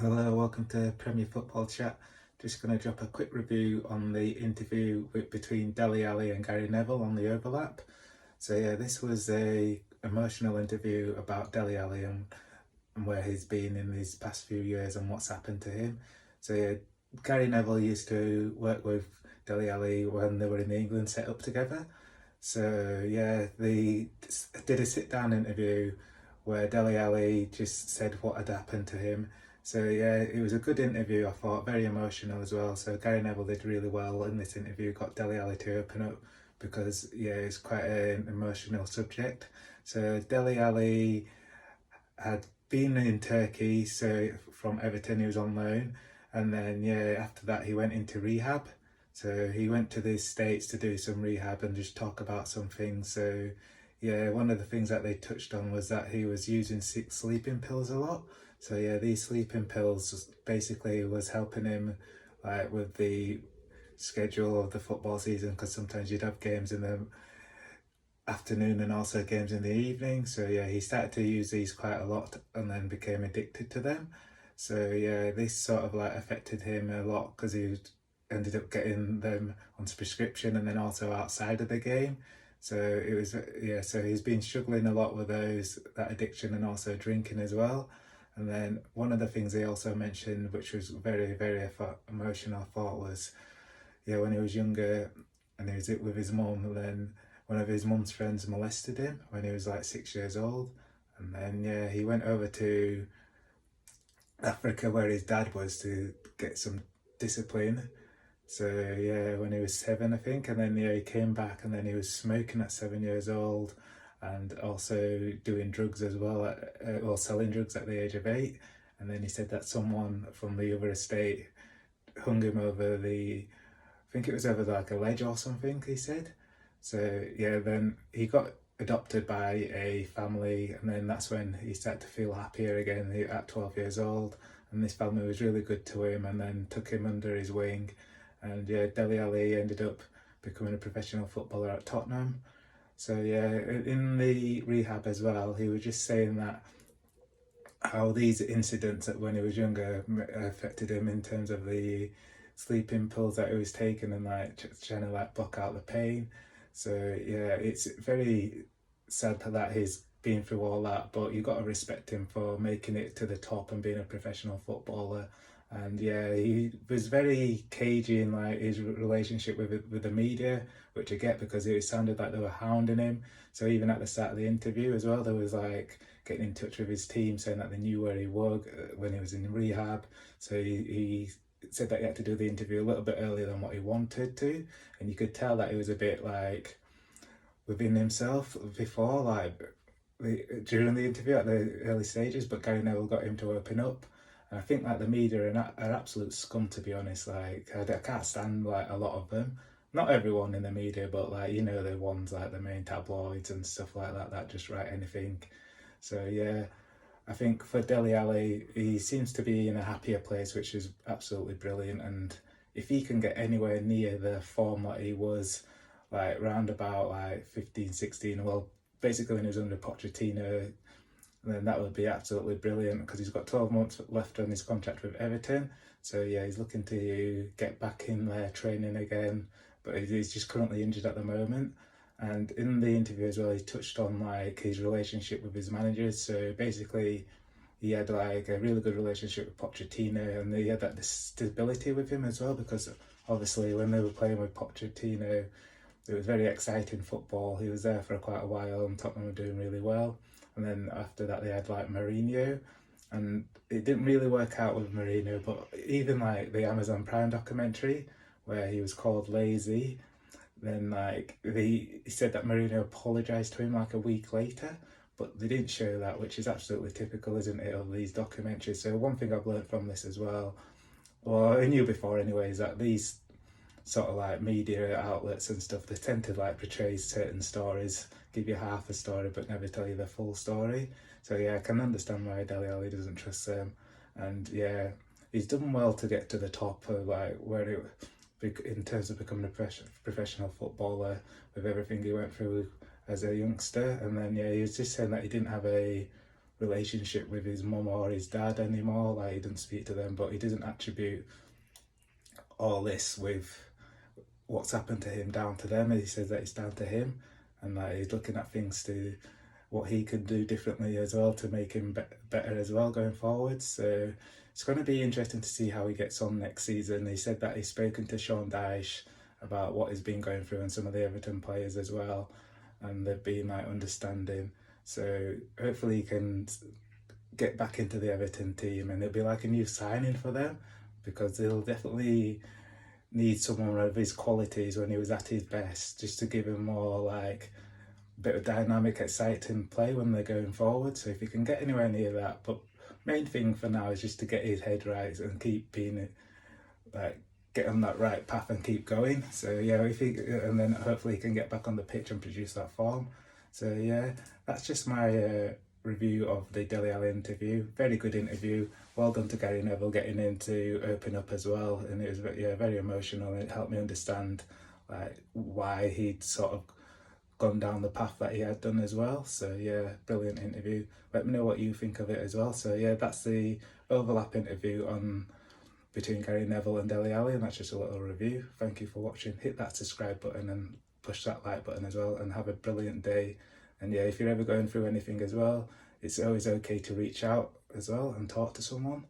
Hello, welcome to Premier Football Chat. Just going to drop a quick review on the interview between Dele Alli and Gary Neville on the overlap. So yeah, this was a emotional interview about Dele Alli and where he's been in these past few years and what's happened to him. So yeah, Gary Neville used to work with Dele Alli when they were in the England set-up together. So yeah, they did a sit-down interview where Dele Alli just said what had happened to him. So yeah, it was a good interview, I thought, very emotional as well. So Gary Neville did really well in this interview, got Dele Alli to open up because yeah, it's quite an emotional subject. So Dele Alli had been in Turkey, so from Everton he was on loan, and then yeah, after that he went into rehab. So he went to the States to do some rehab and just talk about some things. So yeah, one of the things that they touched on was that he was using sleeping pills a lot. So yeah, these sleeping pills basically was helping him like with the schedule of the football season, because sometimes you'd have games in the afternoon and also games in the evening. So yeah, he started to use these quite a lot and then became addicted to them. So yeah, this sort of like affected him a lot because he ended up getting them on prescription and then also outside of the game. So it was yeah, so he's been struggling a lot with that addiction and also drinking as well. And then one of the things he also mentioned, which was very emotional, I thought, was yeah, when he was younger and he was with his mum, and then one of his mum's friends molested him when he was like 6 years old. And then yeah, he went over to Africa where his dad was to get some discipline. So yeah, when he was 7, I think, and then yeah, he came back and then he was smoking at 7 years old and also doing drugs as well, or selling drugs at the age of 8. And then he said that someone from the other estate hung him over I think it was over like a ledge or something, he said. So yeah, then he got adopted by a family, and then that's when he started to feel happier again at 12 years old. And this family was really good to him and then took him under his wing. And yeah, Dele Alli ended up becoming a professional footballer at Tottenham. So yeah, in the rehab as well, he was just saying that how these incidents when he was younger affected him in terms of the sleeping pills that he was taking and like trying to like block out the pain. So yeah, it's very sad that he's been through all that, but you got to respect him for making it to the top and being a professional footballer. And yeah, he was very cagey in like his relationship with the media, which I get because it sounded like they were hounding him. So even at the start of the interview as well, there was like getting in touch with his team saying that they knew where he was when he was in rehab. So he said that he had to do the interview a little bit earlier than what he wanted to, and you could tell that he was a bit like within himself before, like during the interview at the early stages. But Gary Neville got him to open up, and I think like the media are absolute scum, to be honest. Like I can't stand like a lot of them. Not everyone in the media, but like the ones like the main tabloids and stuff like that just write anything. So yeah, I think for Dele Alli, he seems to be in a happier place, which is absolutely brilliant. And if he can get anywhere near the form that he was like round about like 15, 16, well, basically when he was under Pochettino, then that would be absolutely brilliant because he's got 12 months left on his contract with Everton. So yeah, he's looking to get back in there training again, but he's just currently injured at the moment. And in the interview as well, he touched on like his relationship with his managers. So basically, he had like a really good relationship with Pochettino, and he had that stability with him as well, because obviously when they were playing with Pochettino, it was very exciting football. He was there for quite a while and Tottenham were doing really well. And then after that they had like Mourinho, and it didn't really work out with Mourinho, but even like the Amazon Prime documentary where he was called lazy, then like he said that Mourinho apologised to him like a week later, but they didn't show that, which is absolutely typical, isn't it, of these documentaries. So one thing I've learned from this as well, or I knew before anyway, is that these sort of like media outlets and stuff, they tend to like portray certain stories, give you half a story but never tell you the full story. So yeah, I can understand why Dele Alli doesn't trust them. And yeah, he's done well to get to the top of like in terms of becoming a professional footballer with everything he went through as a youngster. And then yeah, he was just saying that he didn't have a relationship with his mum or his dad anymore. Like, he doesn't speak to them, but he doesn't attribute all this with what's happened to him down to them. He says that it's down to him, and that he's looking at things to what he could do differently as well to make him better as well going forward. So it's going to be interesting to see how he gets on next season. He said that he's spoken to Sean Dyche about what he's been going through and some of the Everton players as well, and they've been like understanding. So hopefully he can get back into the Everton team, and it'll be like a new signing for them, because they'll definitely need someone of his qualities when he was at his best, just to give him more like bit of dynamic, exciting play when they're going forward. So if he can get anywhere near that, but main thing for now is just to get his head right and keep being like get on that right path and keep going. So yeah, if he, and then hopefully he can get back on the pitch and produce that form. So yeah, that's just my review of the Dele Alli interview. Very good interview. Well done to Gary Neville getting in to open up as well, and it was very emotional, and it helped me understand like why he'd sort of gone down the path that he had done as well. So yeah, brilliant interview. Let me know what you think of it as well. So yeah, that's the overlap interview on between Gary Neville and Dele Alli, and that's just a little review. Thank you for watching. Hit that subscribe button and push that like button as well, and have a brilliant day. And yeah, if you're ever going through anything as well, it's always okay to reach out as well and talk to someone.